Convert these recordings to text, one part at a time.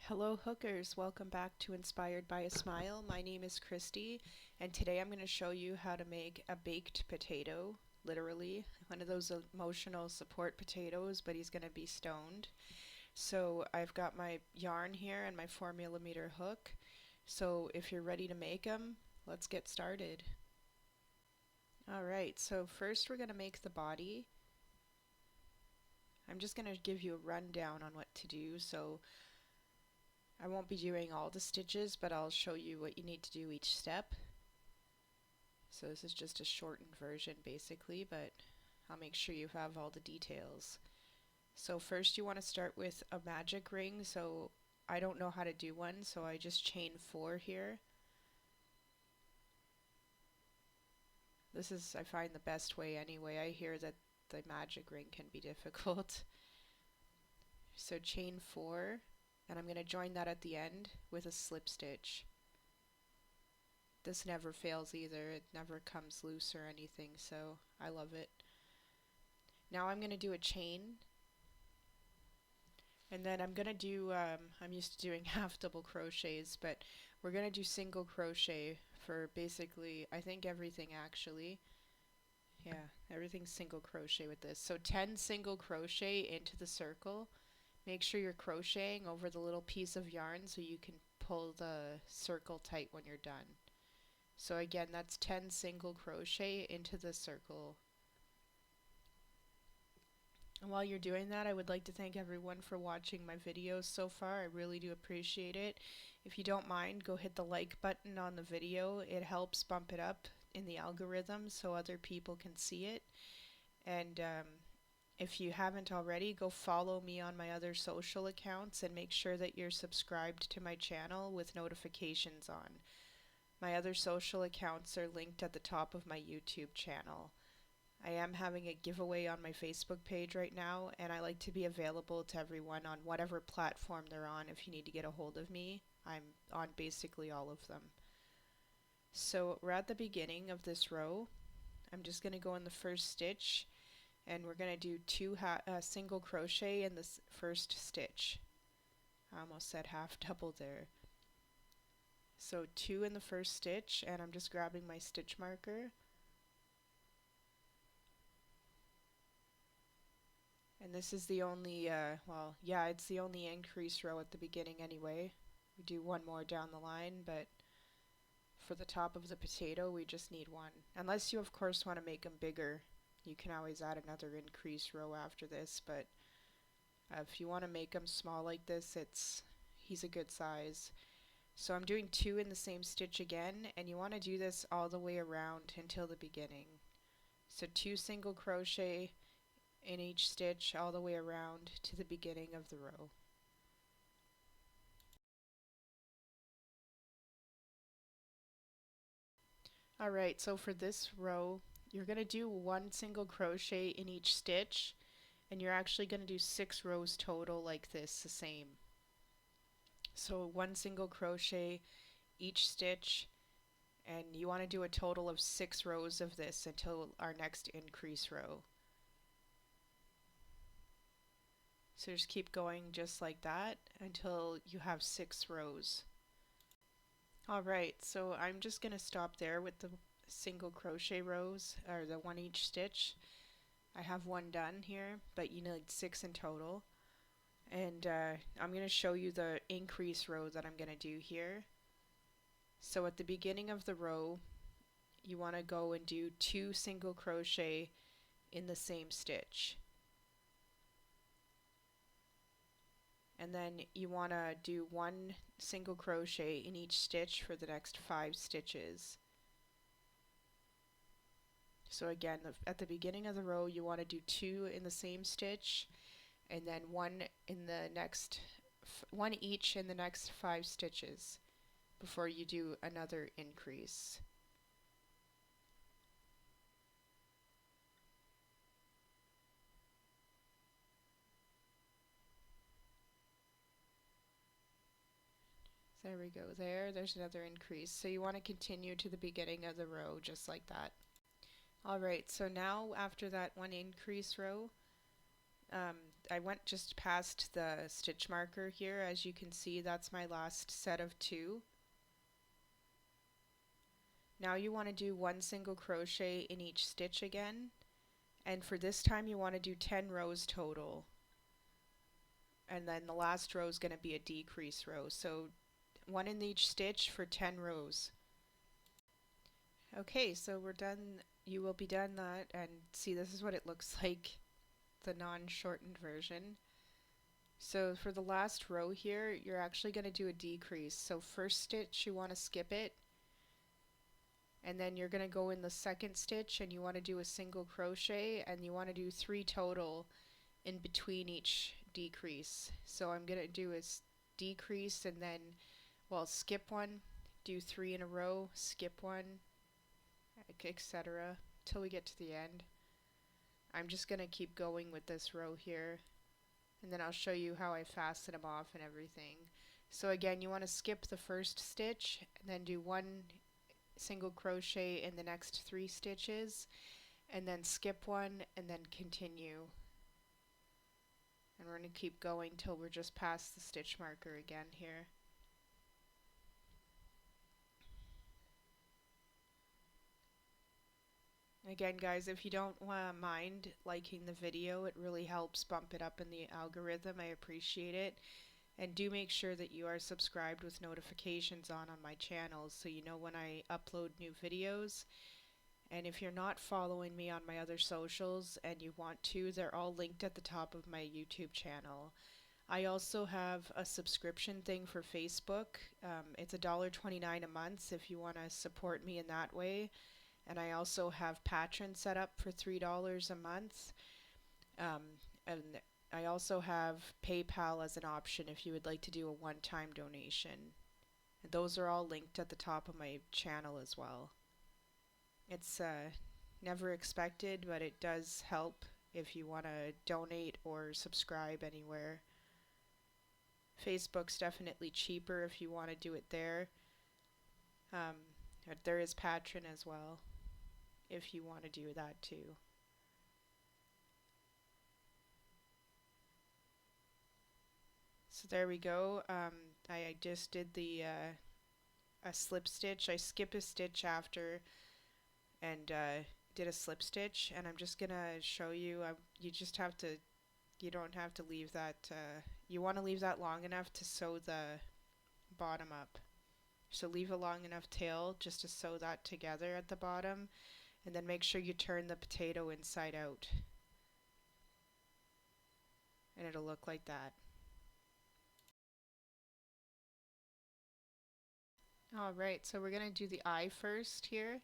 Hello hookers, welcome back to Inspired by a Smile. My name is Christy and today I'm going to show you how to make a baked potato, literally, one of those emotional support potatoes, but he's going to be stoned. So I've got my yarn here and my 4mm hook. So if you're ready to make them, let's get started. Alright, so first we're going to make the body. I'm just going to give you a rundown on what to do. So I won't be doing all the stitches, but I'll show you what you need to do each step. So this is just a shortened version basically, but I'll make sure you have all the details. So first you want to start with a magic ring. So I don't know how to do one, so I just chain 4 here. This is, I find, the best way anyway. I hear that the magic ring can be difficult. So chain 4. And I'm going to join that at the end with a slip stitch. This never fails either, it never comes loose or anything, so I love it. Now I'm going to do a chain, and then I'm going to do, I'm used to doing half double crochets, but we're going to do single crochet for basically, I think everything actually. Yeah, everything's single crochet with this. So 10 single crochet into the circle. Make sure you're crocheting over the little piece of yarn so you can pull the circle tight when you're done. So again, that's 10 single crochet into the circle. And while you're doing that, I would like to thank everyone for watching my videos so far. I really do appreciate it. If you don't mind, go hit the like button on the video. It helps bump it up in the algorithm so other people can see it. And if you haven't already, go follow me on my other social accounts and make sure that you're subscribed to my channel with notifications on. My other social accounts are linked at the top of my YouTube channel. I am having a giveaway on my Facebook page right now, and I like to be available to everyone on whatever platform they're on if you need to get a hold of me. I'm on basically all of them. So we're at the beginning of this row. I'm just going to go in the first stitch, and we're going to do 2 single crochet in this first stitch. I almost said half double there. So 2 in the first stitch, and I'm just grabbing my stitch marker. And this is the only, well, yeah, it's the only increase row at the beginning anyway. We do one more down the line, but for the top of the potato, we just need 1. Unless you, of course, want to make them bigger. You can always add another increase row after this, but if you want to make them small like this, he's a good size. So I'm doing 2 in the same stitch again, and you want to do this all the way around until the beginning. So 2 single crochet in each stitch all the way around to the beginning of the row. Alright, so for this row, you're going to do 1 single crochet in each stitch, and you're actually going to do 6 rows total like this, the same. So 1 single crochet each stitch, and you want to do a total of 6 rows of this until our next increase row. So just keep going just like that until you have 6 rows. Alright, so I'm just going to stop there with the single crochet rows, or the 1 each stitch. I have 1 done here, but you need 6 in total. And I'm going to show you the increase row that I'm going to do here. So at the beginning of the row, you want to go and do 2 single crochet in the same stitch. And then you want to do 1 single crochet in each stitch for the next 5 stitches. So again, at the beginning of the row, you want to do 2 in the same stitch, and then 1 each in the next 5 stitches before you do another increase. There we go. There's another increase. So you want to continue to the beginning of the row just like that. Alright, so now after that 1 increase row, Um, I went just past the stitch marker here. As you can see, that's my last set of 2. Now you want to do 1 single crochet in each stitch again, and for this time you want to do 10 rows total, and then the last row is going to be a decrease row, so 1 in each stitch for 10 rows. Okay, so we're done. You will be done that, and see, this is what it looks like, the non-shortened version. So for the last row here, you're actually going to do a decrease. So first stitch, you want to skip it, and then you're going to go in the second stitch and you want to do a single crochet, and you want to do 3 total in between each decrease. So I'm going to do a decrease and then, well, skip 1, do 3 in a row, skip 1, etc. till we get to the end. I'm just going to keep going with this row here, and then I'll show you how I fasten them off and everything. So again, you want to skip the first stitch and then do 1 single crochet in the next 3 stitches, and then skip 1 and then continue. And we're going to keep going till we're just past the stitch marker again here. Again, guys, if you don't mind liking the video, it really helps bump it up in the algorithm. I appreciate it. And do make sure that you are subscribed with notifications on my channel so you know when I upload new videos. And if you're not following me on my other socials and you want to, they're all linked at the top of my YouTube channel. I also have a subscription thing for Facebook. It's $1.29 a month if you want to support me in that way. And I also have Patreon set up for $3 a month. And I also have PayPal as an option if you would like to do a one-time donation. And those are all linked at the top of my channel as well. It's never expected, but it does help if you want to donate or subscribe anywhere. Facebook's definitely cheaper if you want to do it there. But there is Patreon as well if you want to do that too. So there we go. I just did the a slip stitch. I skip a stitch after and did a slip stitch, and I'm just gonna show you. You just have to. You don't have to leave that. You want to leave that long enough to sew the bottom up. So leave a long enough tail just to sew that together at the bottom, and then make sure you turn the potato inside out, and it'll look like that. Alright, so we're going to do the eye first here.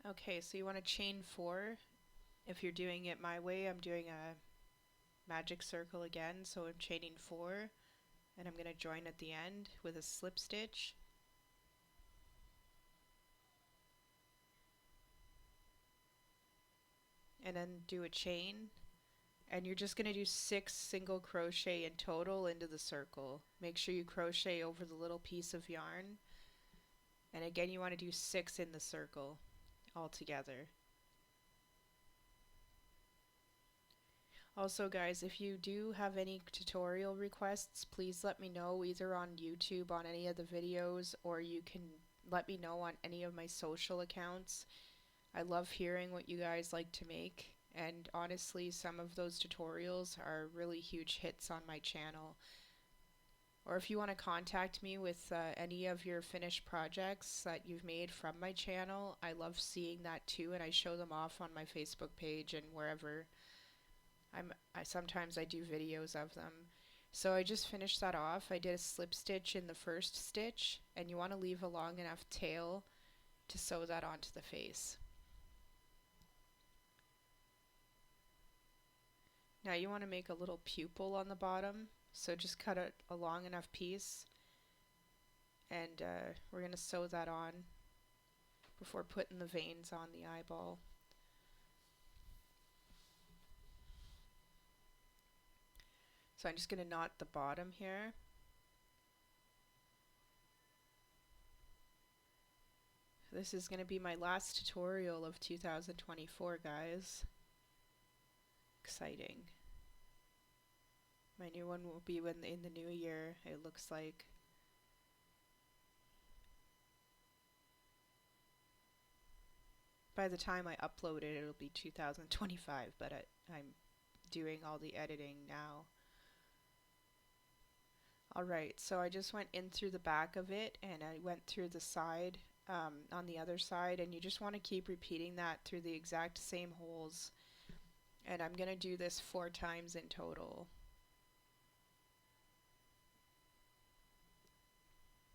Okay, so you want to chain 4. If you're doing it my way, I'm doing a magic circle again, so I'm chaining 4, and I'm going to join at the end with a slip stitch. And then do a chain, and you're just going to do 6 single crochet in total into the circle. Make sure you crochet over the little piece of yarn, and again you want to do 6 in the circle all together. Also, guys, if you do have any tutorial requests, please let me know either on YouTube on any of the videos, or you can let me know on any of my social accounts. I love hearing what you guys like to make, and honestly, some of those tutorials are really huge hits on my channel. Or if you want to contact me with any of your finished projects that you've made from my channel, I love seeing that too, and I show them off on my Facebook page and wherever. Sometimes I do videos of them. So I just finished that off. I did a slip stitch in the first stitch, and you want to leave a long enough tail to sew that onto the face. Now you want to make a little pupil on the bottom, so just cut a long enough piece, and we're going to sew that on before putting the veins on the eyeball. So I'm just going to knot the bottom here. This is going to be my last tutorial of 2024, guys. Exciting. My new one will be in the new year, it looks like. By the time I upload it, it'll be 2025, but I'm doing all the editing now. Alright, so I just went in through the back of it, and I went through the side, on the other side, and you just want to keep repeating that through the exact same holes. And I'm going to do this 4 times in total.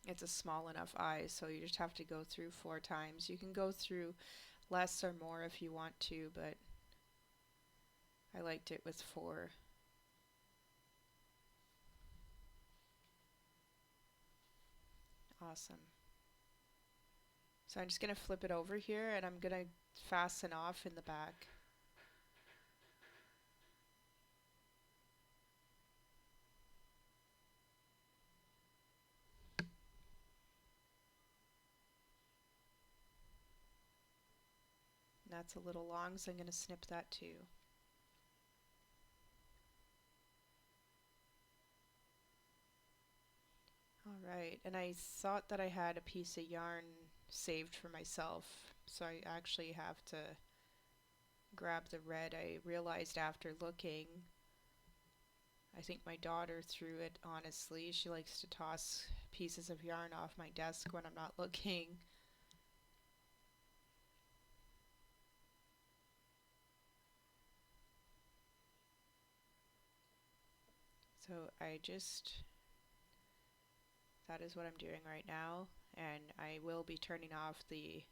It's a small enough eye, so you just have to go through 4 times. You can go through less or more if you want to, but I liked it with 4. Awesome. So I'm just going to flip it over here, and I'm going to fasten off in the back. And that's a little long, so I'm going to snip that too. Alright, and I thought that I had a piece of yarn saved for myself, so I actually have to grab the red. I realized after looking, I think my daughter threw it, honestly. She likes to toss pieces of yarn off my desk when I'm not looking. So that is what I'm doing right now, and I will be turning off the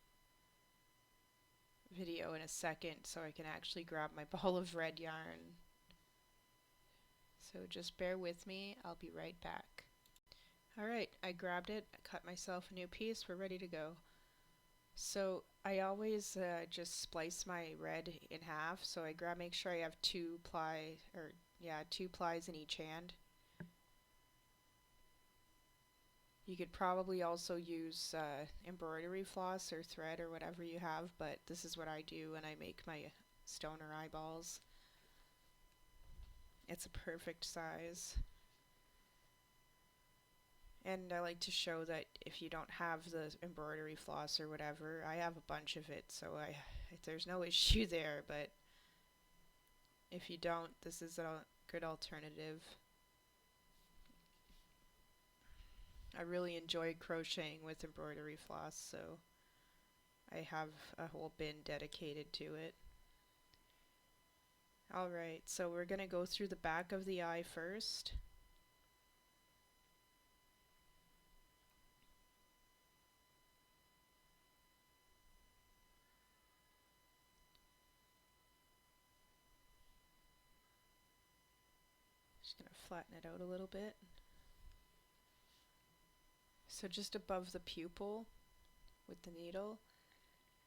video in a second so I can actually grab my ball of red yarn. So just bear with me, I'll be right back. Alright, I grabbed it, I cut myself a new piece, we're ready to go. So I always just splice my red in half, so I make sure I have 2 plies in each hand. You could probably also use embroidery floss or thread or whatever you have, but this is what I do when I make my stoner eyeballs. It's a perfect size. And I like to show that if you don't have the embroidery floss or whatever, I have a bunch of it, so there's no issue there, but if you don't, this is a good alternative. I really enjoy crocheting with embroidery floss, so I have a whole bin dedicated to it. Alright, so we're going to go through the back of the eye first. Just going to flatten it out a little bit. So just above the pupil with the needle,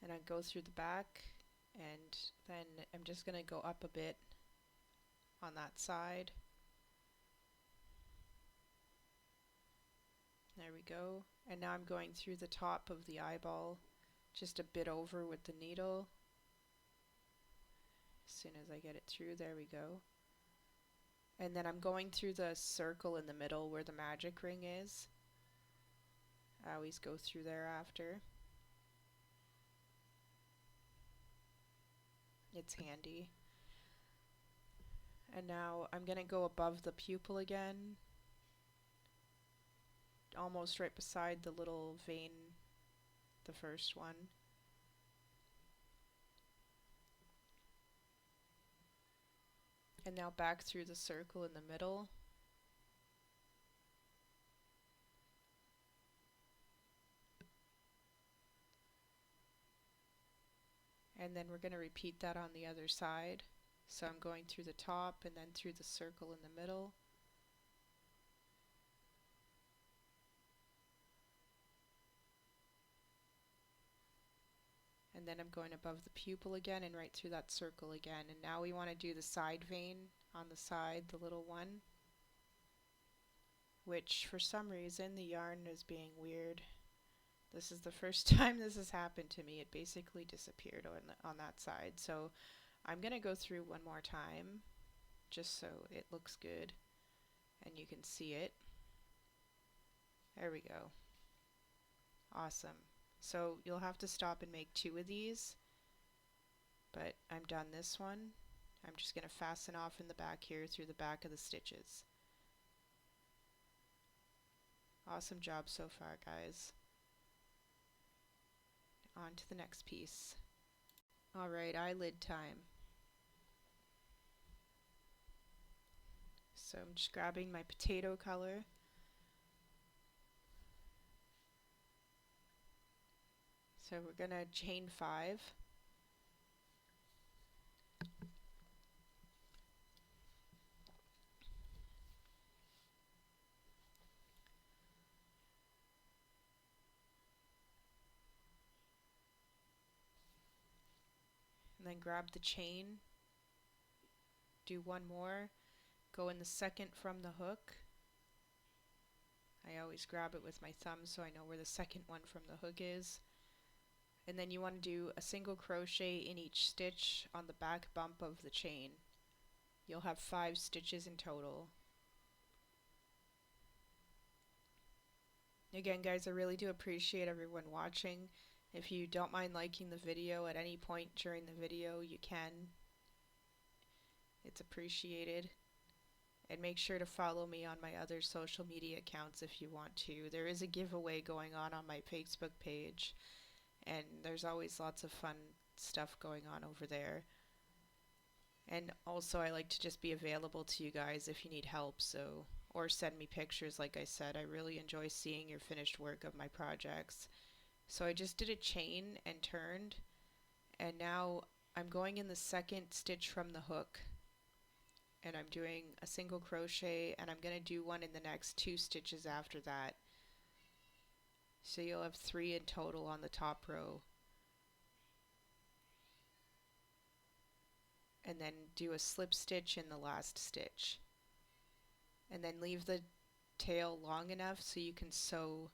and I go through the back, and then I'm just going to go up a bit on that side. There we go. And now I'm going through the top of the eyeball, just a bit over with the needle. As soon as I get it through, there we go. And then I'm going through the circle in the middle where the magic ring is. I always go through there after. It's handy. And now I'm going to go above the pupil again, almost right beside the little vein, the first one. And now back through the circle in the middle. And then we're going to repeat that on the other side. So I'm going through the top and then through the circle in the middle. And then I'm going above the pupil again and right through that circle again. And now we want to do the side vein on the side, the little one. which for some reason the yarn is being weird. This is the first time this has happened to me. It basically disappeared on that side. So I'm going to go through one more time just so it looks good and you can see it. There we go. Awesome. So you'll have to stop and make 2 of these, but I'm done this one. I'm just going to fasten off in the back here through the back of the stitches. Awesome job so far, guys. On to the next piece. Alright, eyelid time. So I'm just grabbing my potato color. So we're going to chain 5. And then grab the chain, do one more, go in the second from the hook. I always grab it with my thumb so I know where the second one from the hook is. And then you want to do a single crochet in each stitch on the back bump of the chain. You'll have 5 stitches in total. Again, guys, I really do appreciate everyone watching. If you don't mind liking the video at any point during the video, you can. It's appreciated. And make sure to follow me on my other social media accounts if you want to. There is a giveaway going on my Facebook page, and there's always lots of fun stuff going on over there. And also I like to just be available to you guys if you need help, so or send me pictures. Like I said, I really enjoy seeing your finished work of my projects. So I just did a chain and turned, and now I'm going in the second stitch from the hook, and I'm doing a single crochet, and I'm going to do one in the next 2 stitches after that. So you'll have 3 in total on the top row. And then do a slip stitch in the last stitch. And then leave the tail long enough so you can sew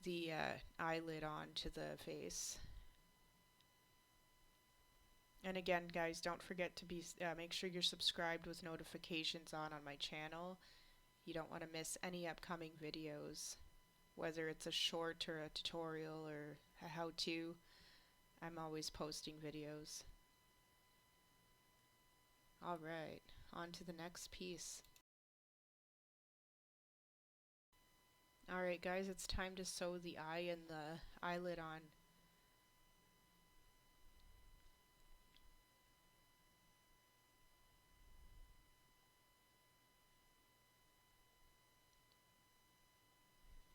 the eyelid onto the face. And again, guys, don't forget to make sure you're subscribed with notifications on my channel. You don't want to miss any upcoming videos, whether it's a short or a tutorial or a how-to. I'm always posting videos. Alright, on to the next piece. Alright guys, it's time to sew the eye and the eyelid on.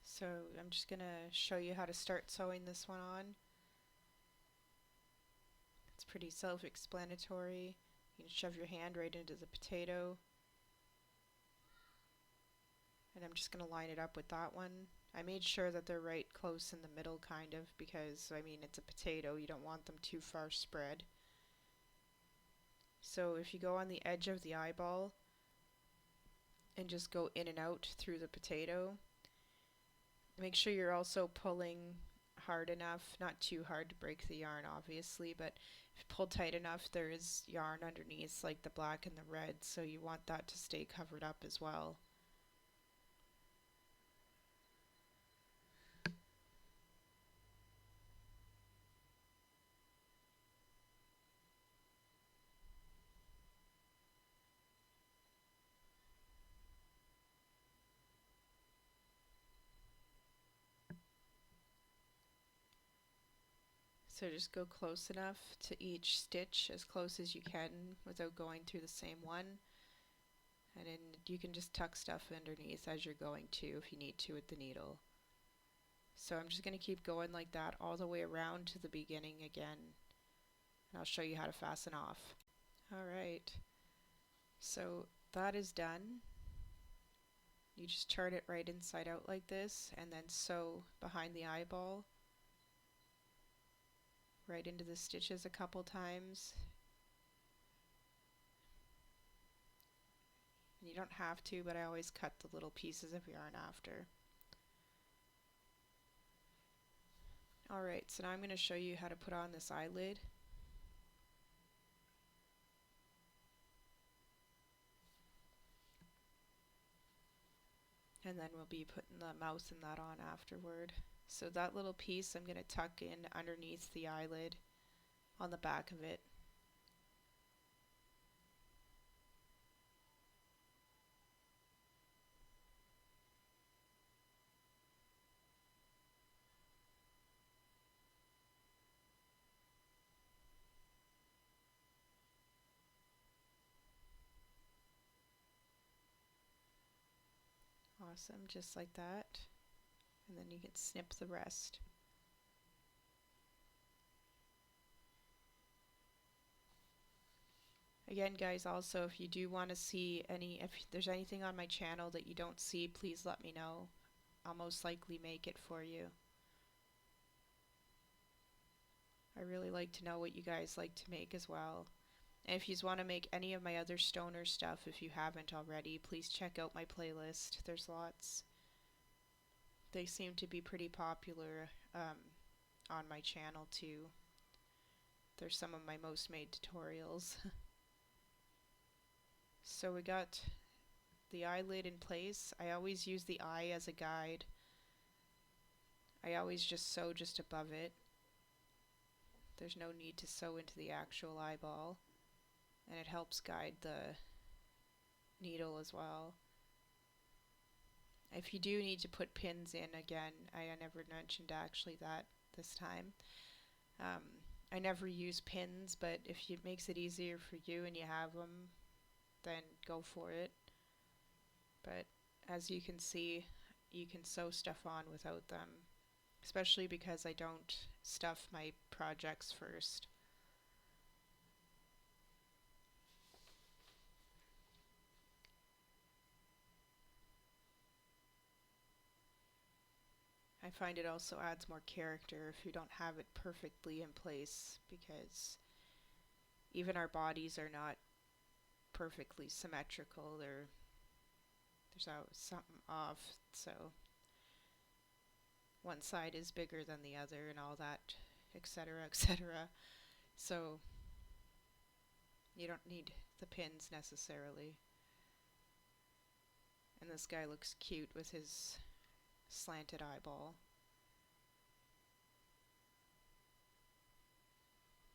So I'm just going to show you how to start sewing this one on. It's pretty self-explanatory. You can shove your hand right into the potato. And I'm just going to line it up with that one. I made sure that they're right close in the middle, kind of, because, I mean, it's a potato. You don't want them too far spread. So if you go on the edge of the eyeball and just go in and out through the potato, make sure you're also pulling hard enough, not too hard to break the yarn obviously, but if you pull tight enough there is yarn underneath, like the black and the red, so you want that to stay covered up as well. So just go close enough to each stitch, as close as you can without going through the same one. And then you can just tuck stuff underneath as you're going to if you need to with the needle. So I'm just going to keep going like that all the way around to the beginning again. And I'll show you how to fasten off. Alright, so that is done. You just turn it right inside out like this and then sew behind the eyeball right into the stitches a couple times. And you don't have to, but I always cut the little pieces of yarn after. Alright, so now I'm going to show you how to put on this eyelid. And then we'll be putting the mouth and that on afterward. So that little piece I'm going to tuck in underneath the eyelid on the back of it. Awesome, just like that. And then you can snip the rest. Again, guys, also if you do want to see if there's anything on my channel that you don't see, please let me know. I'll most likely make it for you. I really like to know what you guys like to make as well. And if you want to make any of my other stoner stuff, if you haven't already, please check out my playlist. There's lots. They seem to be pretty popular on my channel too. They're some of my most made tutorials. So we got the eyelid in place. I always use the eye as a guide. I always just sew just above it. There's no need to sew into the actual eyeball. And it helps guide the needle as well. If you do need to put pins in, again, I never mentioned actually that this time. I never use pins, but if it makes it easier for you and you have them, then go for it. But as you can see, you can sew stuff on without them, especially because I don't stuff my projects first. I find it also adds more character if you don't have it perfectly in place, because even our bodies are not perfectly symmetrical. There's always something off, so one side is bigger than the other and all that, etc., etc. So you don't need the pins necessarily. And this guy looks cute with his slanted eyeball.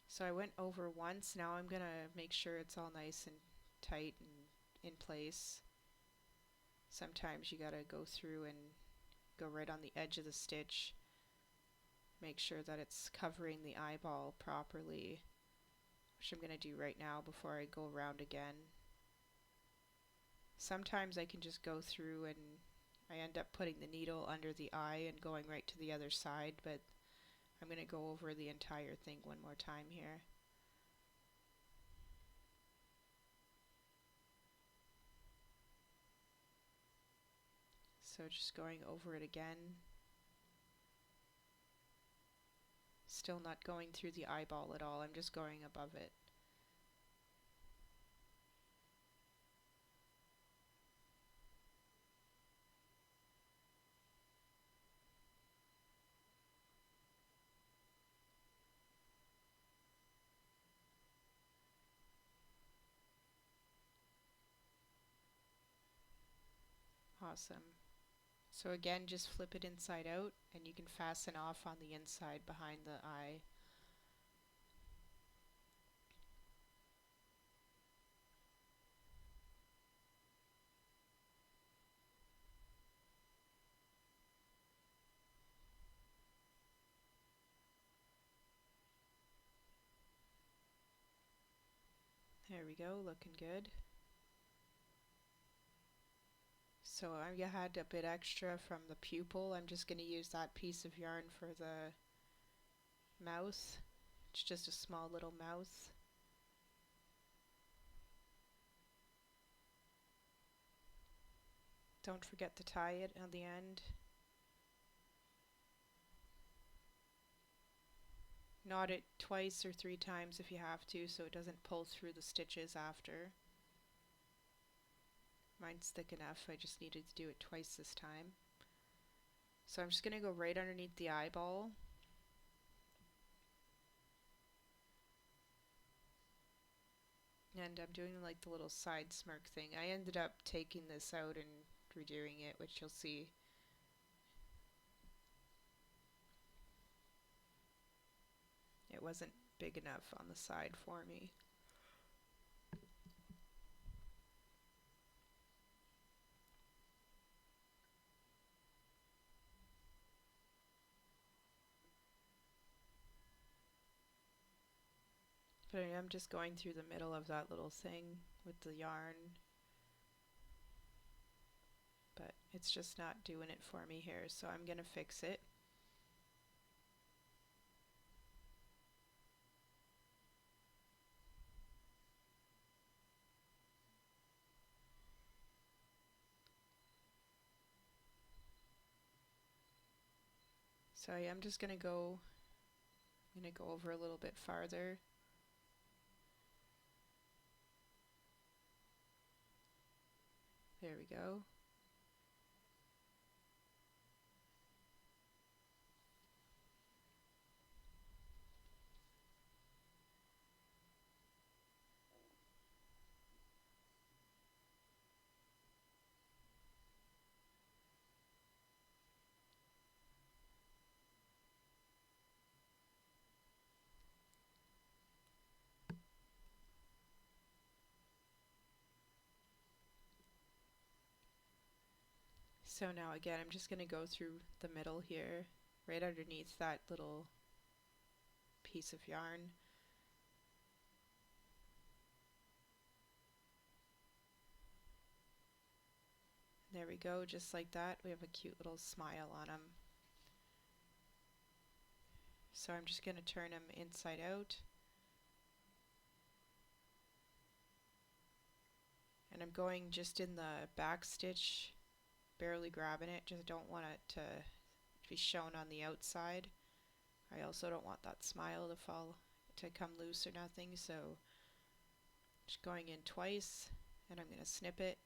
So I went over once. Now I'm gonna make sure it's all nice and tight and in place. Sometimes you gotta go through and go right on the edge of the stitch. Make sure that it's covering the eyeball properly, which I'm gonna do right now before I go around again. Sometimes I can just go through and I end up putting the needle under the eye and going right to the other side, but I'm going to go over the entire thing one more time here. So just going over it again. Still not going through the eyeball at all, I'm just going above it. Awesome. So again, just flip it inside out and you can fasten off on the inside behind the eye. There we go, looking good. So I had a bit extra from the pupil. I'm just going to use that piece of yarn for the mouth. It's just a small little mouth. Don't forget to tie it on the end. Knot it twice or 3 times if you have to, so it doesn't pull through the stitches after. Mine's thick enough, I just needed to do it twice this time. So I'm just going to go right underneath the eyeball. And I'm doing like the little side smirk thing. I ended up taking this out and redoing it, which you'll see. It wasn't big enough on the side for me. But I am just going through the middle of that little thing with the yarn. But it's just not doing it for me here, so I'm going to fix it. So I am just going to go over a little bit farther. There we go. So now again, I'm just going to go through the middle here, right underneath that little piece of yarn. There we go, just like that. We have a cute little smile on him. So I'm just going to turn him inside out. And I'm going just in the back stitch, barely grabbing it, just don't want it to be shown on the outside. I also don't want that smile to come loose or nothing, so just going in twice, and I'm going to snip it.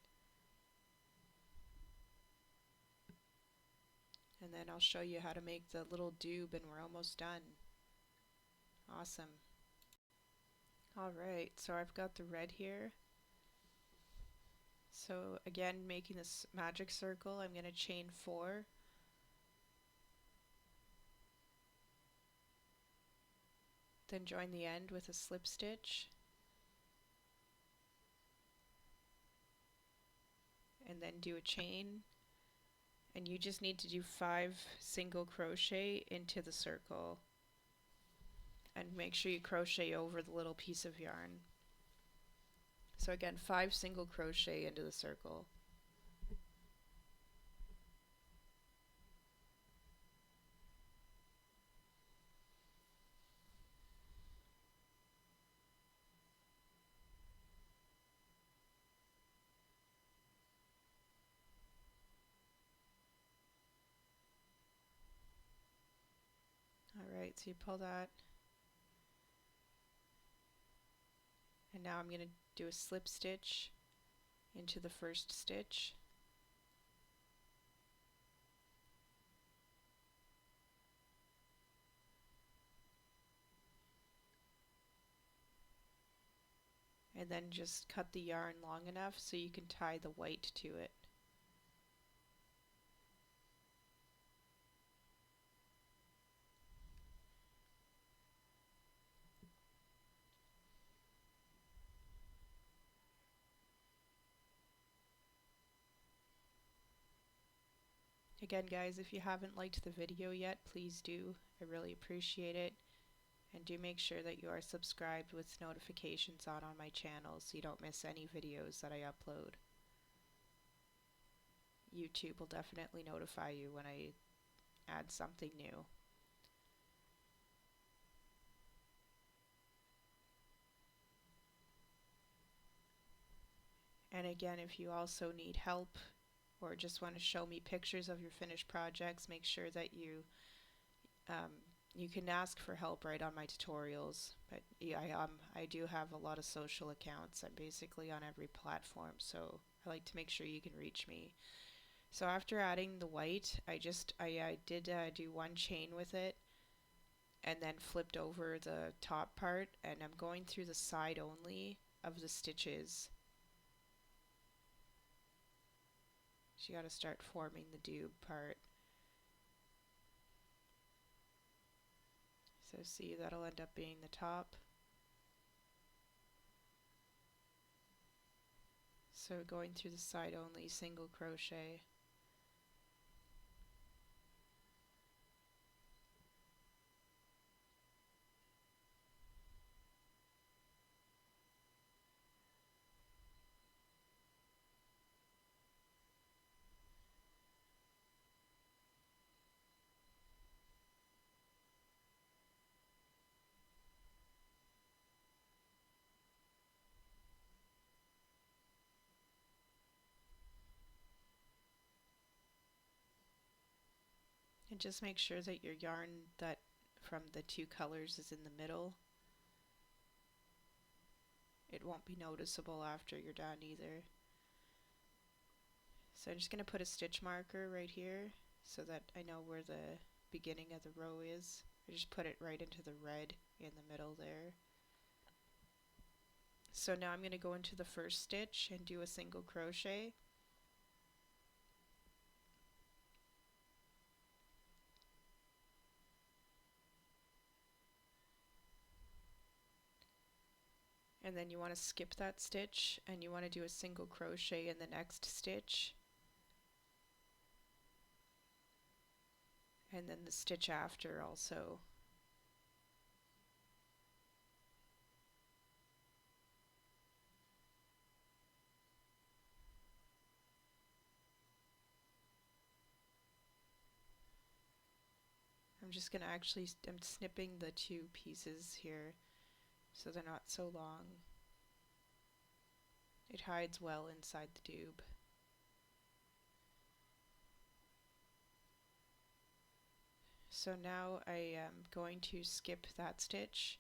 And then I'll show you how to make the little dube, and we're almost done. Awesome. Alright, so I've got the red here. So again, making this magic circle, I'm going to chain 4. Then join the end with a slip stitch. And then do a chain. And you just need to do 5 single crochet into the circle. And make sure you crochet over the little piece of yarn. So again, 5 single crochet into the circle. Alright, so you pull that. And now I'm going to do a slip stitch into the first stitch. And then just cut the yarn long enough so you can tie the white to it. Again guys, if you haven't liked the video yet, please do. I really appreciate it. And do make sure that you are subscribed with notifications on my channel so you don't miss any videos that I upload. YouTube will definitely notify you when I add something new. And again, if you also need help or just want to show me pictures of your finished projects, make sure that you can ask for help right on my tutorials. But yeah, I do have a lot of social accounts. I'm basically on every platform, so I like to make sure you can reach me. So after adding the white, I did do one chain with it and then flipped over the top part, and I'm going through the side only of the stitches. So you got to start forming the dube part. So see, that'll end up being the top. So going through the side only, single crochet. And just make sure that your yarn that from the two colors is in the middle. It won't be noticeable after you're done either. So I'm just going to put a stitch marker right here so that I know where the beginning of the row is. I just put it right into the red in the middle there. So now I'm going to go into the first stitch and do a single crochet. And then you want to skip that stitch and you want to do a single crochet in the next stitch. And then the stitch after also. I'm just going to I'm snipping the two pieces here so they're not so long. It hides well inside the dube. So now I am going to skip that stitch,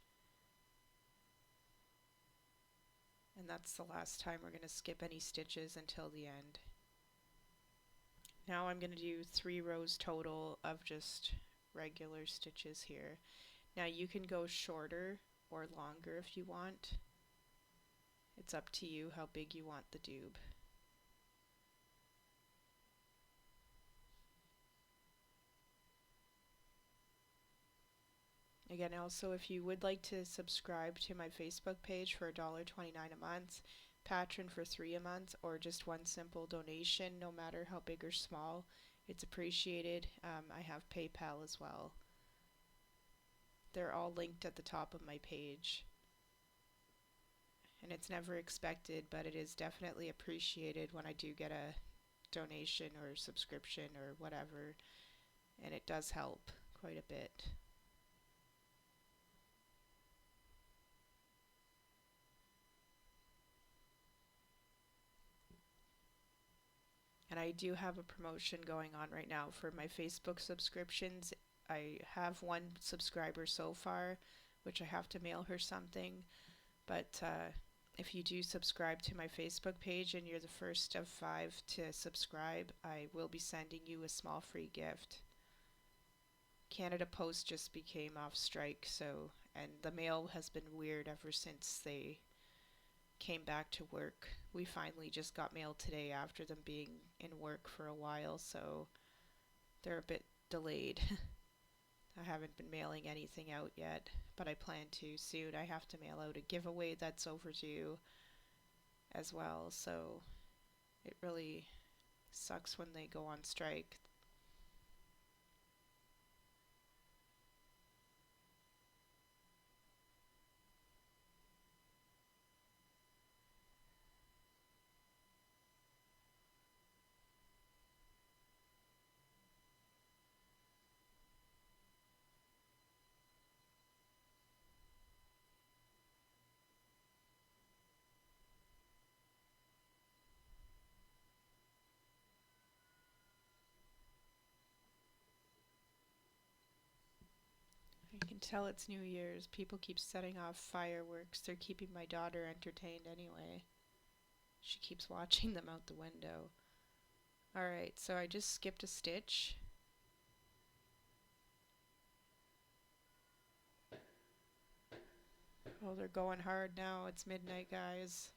and that's the last time we're going to skip any stitches until the end. Now I'm going to do 3 rows total of just regular stitches here. Now you can go shorter or longer if you want. It's up to you how big you want the dube. Again, also, if you would like to subscribe to my Facebook page for $1.29 a month, Patron for $3 a month, or just one simple donation, no matter how big or small, it's appreciated. I have PayPal as well. They're all linked at the top of my page. And it's never expected, but it is definitely appreciated when I do get a donation or subscription or whatever, and it does help quite a bit. And I do have a promotion going on right now for my Facebook subscriptions. I have one subscriber so far, which I have to mail her something. But if you do subscribe to my Facebook page and you're the first of 5 to subscribe, I will be sending you a small free gift. Canada Post just became off strike, and the mail has been weird ever since they came back to work. We finally just got mail today after them being in work for a while, so they're a bit delayed. I haven't been mailing anything out yet, but I plan to soon. I have to mail out a giveaway that's overdue as well, so it really sucks when they go on strike. I can tell it's New Year's. People keep setting off fireworks. They're keeping my daughter entertained anyway. She keeps watching them out the window. Alright, so I just skipped a stitch. Oh, they're going hard now. It's midnight, guys.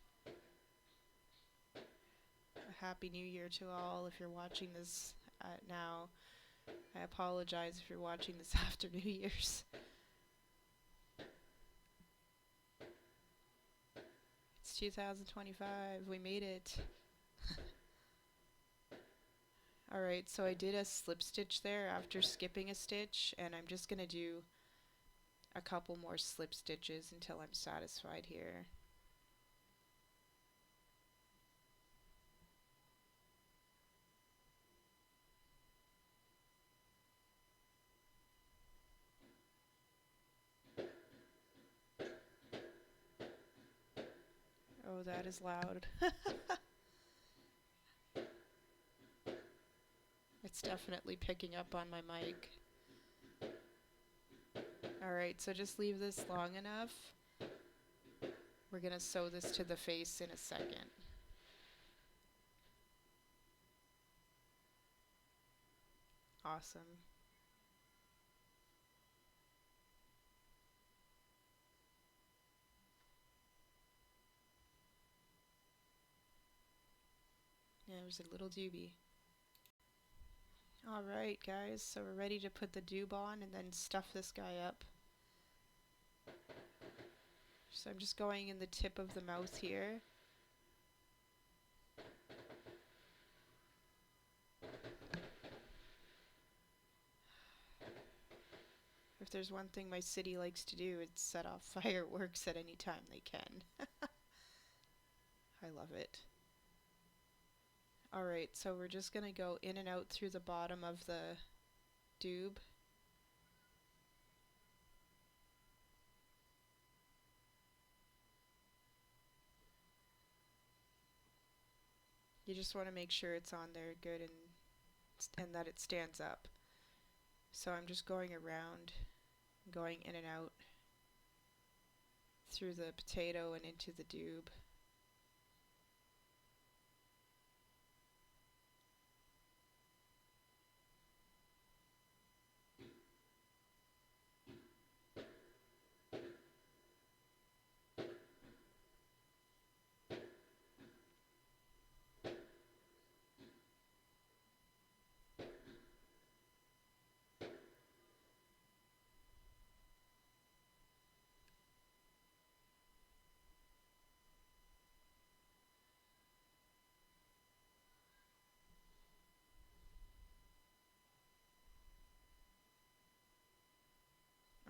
A happy new year to all if you're watching this now. I apologize if you're watching this after New Year's. It's 2025. We made it. Alright, so I did a slip stitch there after skipping a stitch, and I'm just going to do a couple more slip stitches until I'm satisfied here. Oh, that is loud. It's definitely picking up on my mic. Alright, so just leave this long enough. We're going to sew this to the face in a second. Awesome. Yeah, there's a little doobie. Alright guys, so we're ready to put the doob on and then stuff this guy up. So I'm just going in the tip of the mouth here. If there's one thing my city likes to do, it's set off fireworks at any time they can. I love it. Alright, so we're just going to go in and out through the bottom of the doob. You just want to make sure it's on there good and that it stands up. So I'm just going around, going in and out through the potato and into the doob.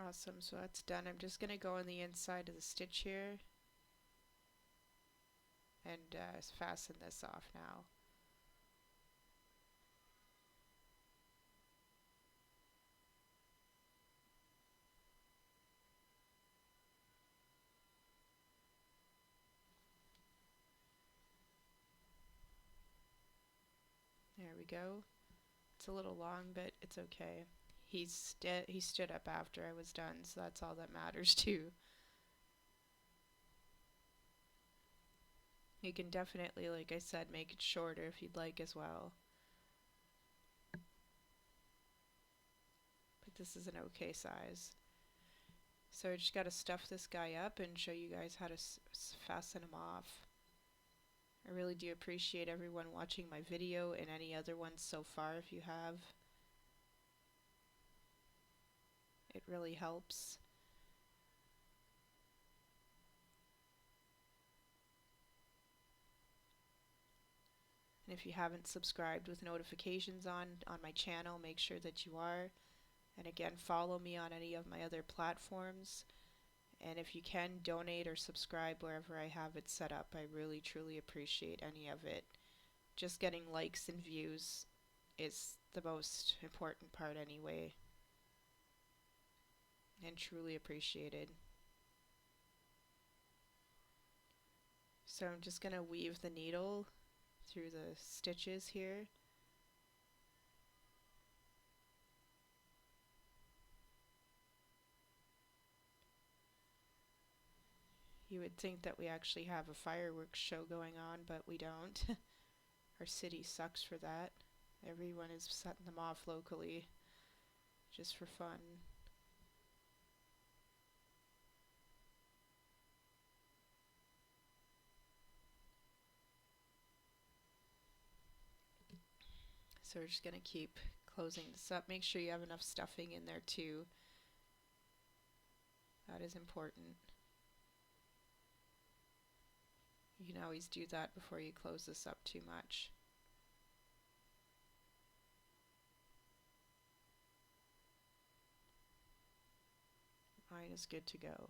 Awesome, so that's done. I'm just going to go on the inside of the stitch here and fasten this off now. There we go. It's a little long, but it's okay. He stood up after I was done, so that's all that matters too. You can definitely, like I said, make it shorter if you'd like as well. But this is an okay size. So I just got to stuff this guy up and show you guys how to fasten him off. I really do appreciate everyone watching my video and any other ones so far if you have. It really helps. And if you haven't subscribed with notifications on my channel, make sure that you are. And again, follow me on any of my other platforms. And if you can, donate or subscribe wherever I have it set up. I really truly appreciate any of it. Just getting likes and views is the most important part anyway. And truly appreciated. So I'm just going to weave the needle through the stitches here. You would think that we actually have a fireworks show going on, but we don't. Our city sucks for that. Everyone is setting them off locally just for fun. So we're just going to keep closing this up. Make sure you have enough stuffing in there too. That is important. You can always do that before you close this up too much. Mine is good to go.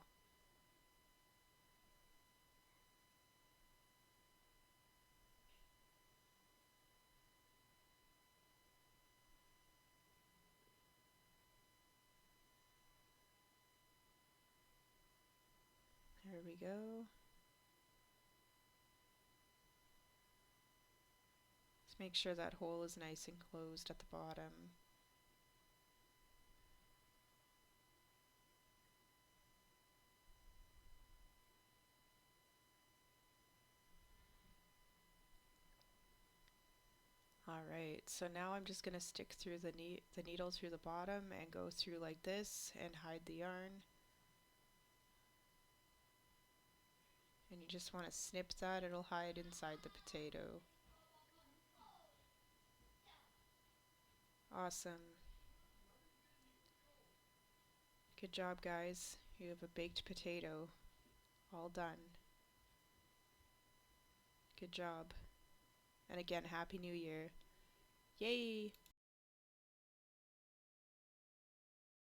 There we go. Just make sure that hole is nice and closed at the bottom. Alright, so now I'm just going to stick through the needle through the bottom and go through like this and hide the yarn. And you just want to snip that, it'll hide inside the potato. Awesome. Good job, guys. You have a baked potato. All done. Good job. And again, Happy New Year. Yay!